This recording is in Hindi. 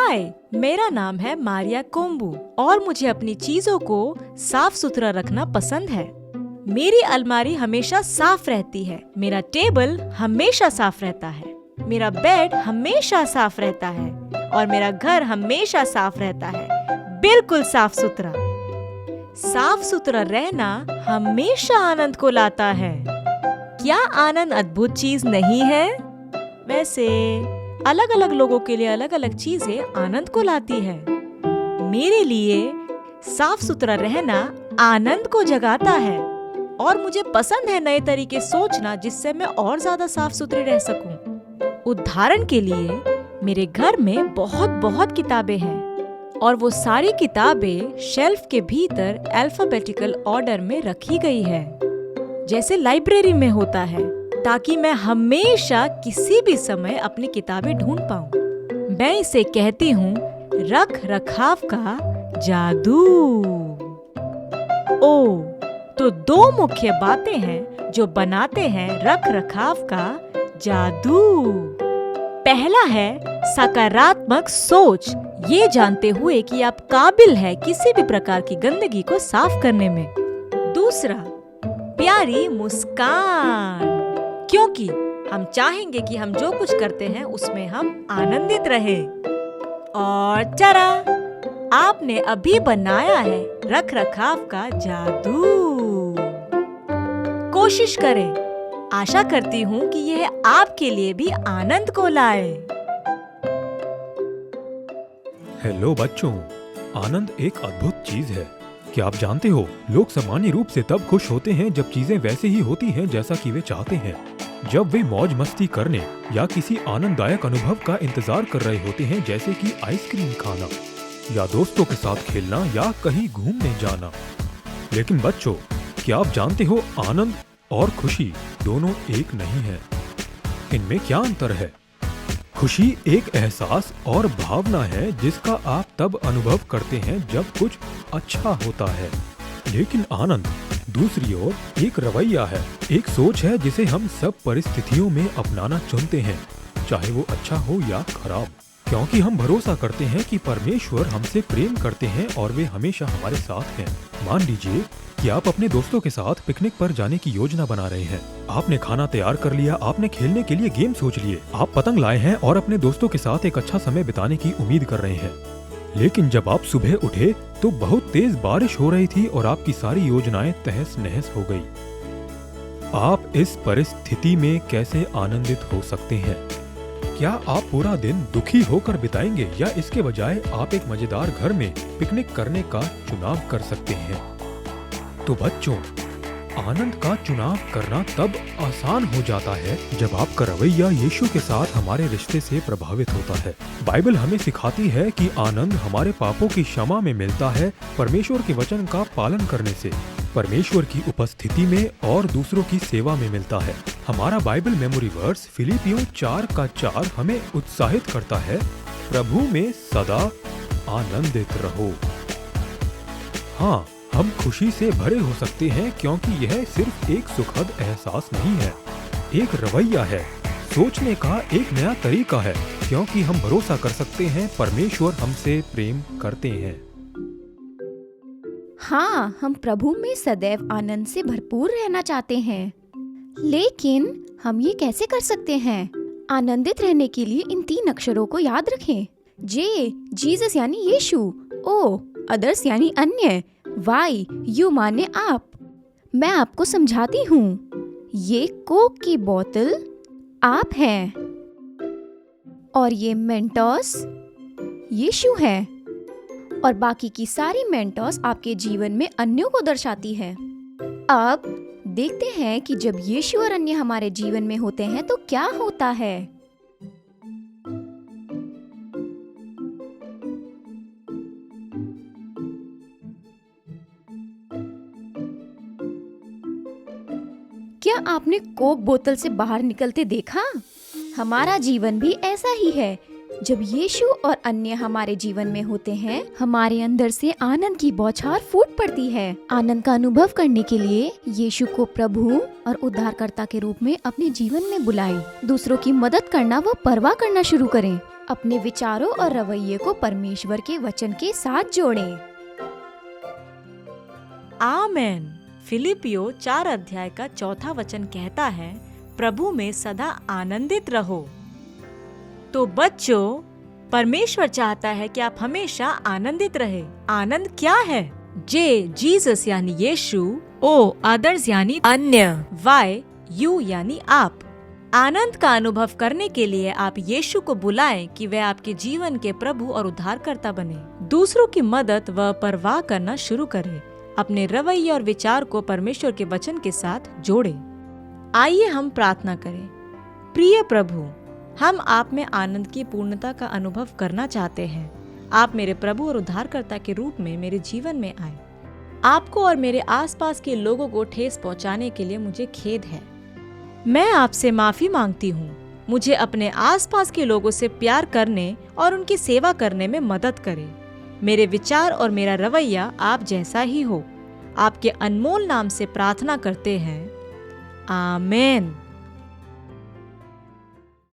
हाय, मेरा नाम है मारिया कोम्बू और मुझे अपनी चीजों को साफ सुथरा रखना पसंद है। मेरी अलमारी हमेशा साफ रहती है, मेरा टेबल हमेशा साफ रहता है, मेरा बेड हमेशा साफ रहता है और मेरा घर हमेशा साफ रहता है, बिल्कुल साफ सुथरा। साफ सुथरा रहना हमेशा आनंद को लाता है। क्या आनंद अद्भुत चीज नहीं है? वैसे अलग अलग लोगों के लिए अलग अलग चीजें आनंद को लाती है। मेरे लिए साफ सुथरा रहना आनंद को जगाता है और मुझे पसंद है नए तरीके सोचना जिससे मैं और ज्यादा साफ सुथरी रह सकूं। उदाहरण के लिए मेरे घर में बहुत किताबें हैं और वो सारी किताबें शेल्फ के भीतर अल्फाबेटिकल ऑर्डर में रखी गई है, जैसे लाइब्रेरी में होता है, ताकि मैं हमेशा किसी भी समय अपनी किताबें ढूंढ पाऊं। मैं इसे कहती हूँ रख रखाव का जादू। तो दो मुख्य बातें हैं जो बनाते हैं रख रखाव का जादू। पहला है सकारात्मक सोच, ये जानते हुए कि आप काबिल है किसी भी प्रकार की गंदगी को साफ करने में। दूसरा, प्यारी मुस्कान, क्योंकि हम चाहेंगे कि हम जो कुछ करते हैं उसमें हम आनंदित रहें। और चरा, आपने अभी बनाया है रख रखाव का जादू। कोशिश करें, आशा करती हूँ कि यह आपके लिए भी आनंद को लाए। हेलो बच्चों, आनंद एक अद्भुत चीज है। क्या आप जानते हो, लोग सामान्य रूप से तब खुश होते हैं जब चीजें वैसे ही होती हैं जैसा कि वे चाहते हैं। जब वे मौज मस्ती करने या किसी आनंददायक अनुभव का इंतजार कर रहे होते हैं, जैसे कि आइसक्रीम खाना या दोस्तों के साथ खेलना या कहीं घूमने जाना। लेकिन बच्चों, क्या आप जानते हो, आनंद और खुशी दोनों एक नहीं है। इनमें क्या अंतर है? खुशी एक एहसास और भावना है जिसका आप तब अनुभव करते हैं जब कुछ अच्छा होता है। लेकिन आनंद दूसरी ओर एक रवैया है, एक सोच है जिसे हम सब परिस्थितियों में अपनाना चुनते हैं, चाहे वो अच्छा हो या खराब, क्योंकि हम भरोसा करते हैं कि परमेश्वर हमसे प्रेम करते हैं और वे हमेशा हमारे साथ हैं। मान लीजिए कि आप अपने दोस्तों के साथ पिकनिक पर जाने की योजना बना रहे हैं। आपने खाना तैयार कर लिया, आपने खेलने के लिए गेम सोच लिए, आप पतंग लाए हैं और अपने दोस्तों के साथ एक अच्छा समय बिताने की उम्मीद कर रहे हैं। लेकिन जब आप सुबह उठे तो बहुत तेज बारिश हो रही थी और आपकी सारी योजनाएं तहस नहस हो गई। आप इस परिस्थिति में कैसे आनंदित हो सकते हैं? क्या आप पूरा दिन दुखी होकर बिताएंगे या इसके बजाय आप एक मजेदार घर में पिकनिक करने का चुनाव कर सकते हैं? तो बच्चों, आनंद का चुनाव करना तब आसान हो जाता है जब आपका रवैया यीशु के साथ हमारे रिश्ते से प्रभावित होता है। बाइबल हमें सिखाती है कि आनंद हमारे पापों की क्षमा में मिलता है, परमेश्वर के वचन का पालन करने से, परमेश्वर की उपस्थिति में और दूसरों की सेवा में मिलता है। हमारा बाइबल मेमोरी वर्स फिलिपियों 4:4 हमें उत्साहित करता है, प्रभु में सदा आनंदित रहो। हाँ, हम खुशी से भरे हो सकते हैं क्योंकि यह सिर्फ एक सुखद एहसास नहीं है, एक रवैया है, सोचने का एक नया तरीका है, क्योंकि हम भरोसा कर सकते हैं परमेश्वर हमसे प्रेम करते हैं। हाँ, हम प्रभु में सदैव आनंद से भरपूर रहना चाहते हैं। लेकिन हम ये कैसे कर सकते हैं? आनंदित रहने के लिए इन 3 अक्षरों को याद रखें। जे, जीसस यानी यीशु। ओ, अदर्स यानी अन्य। वाई, यू माने आप। मैं आपको समझाती हूँ। ये कोक की बोतल आप हैं और ये मेंटोस यीशु है और बाकी की सारी मेंटोस आपके जीवन में अन्यों को दर्शाती है। अब देखते हैं कि जब यीशु और अन्य हमारे जीवन में होते हैं तो क्या होता है। क्या आपने कोक बोतल से बाहर निकलते देखा? हमारा जीवन भी ऐसा ही है। जब यीशु और अन्य हमारे जीवन में होते हैं, हमारे अंदर से आनंद की बौछार फूट पड़ती है। आनंद का अनुभव करने के लिए यीशु को प्रभु और उद्धारकर्ता के रूप में अपने जीवन में बुलाएं। दूसरों की मदद करना व परवाह करना शुरू करें। अपने विचारों और रवैये को परमेश्वर के वचन के साथ जोड़ें। आमेन। फिलिपियो 4 अध्याय का 4 वचन कहता है, प्रभु में सदा आनंदित रहो। तो बच्चों, परमेश्वर चाहता है कि आप हमेशा आनंदित रहे। आनंद क्या है? जीसस यानी यीशु, ओ अदर्स यानी अन्य, वाई यू यानी आप। आनंद का अनुभव करने के लिए आप यीशु को बुलाएं कि वह आपके जीवन के प्रभु और उद्धारकर्ता बने। दूसरों की मदद व परवाह करना शुरू करें। अपने रवैये और विचार को परमेश्वर के वचन के साथ जोड़ें। आइए हम प्रार्थना करें। प्रिय प्रभु, हम आप में आनंद की पूर्णता का अनुभव करना चाहते हैं। आप मेरे प्रभु और उद्धारकर्ता के रूप में मेरे जीवन में आए। आपको और मेरे आसपास के लोगों को ठेस पहुंचाने के लिए मुझे खेद है। मैं आपसे माफी मांगती हूँ। मुझे अपने आसपास के लोगों से प्यार करने और उनकी सेवा करने में मदद करें। मेरे विचार और मेरा रवैया आप जैसा ही हो। आपके अनमोल नाम से प्रार्थना करते हैं। आमीन।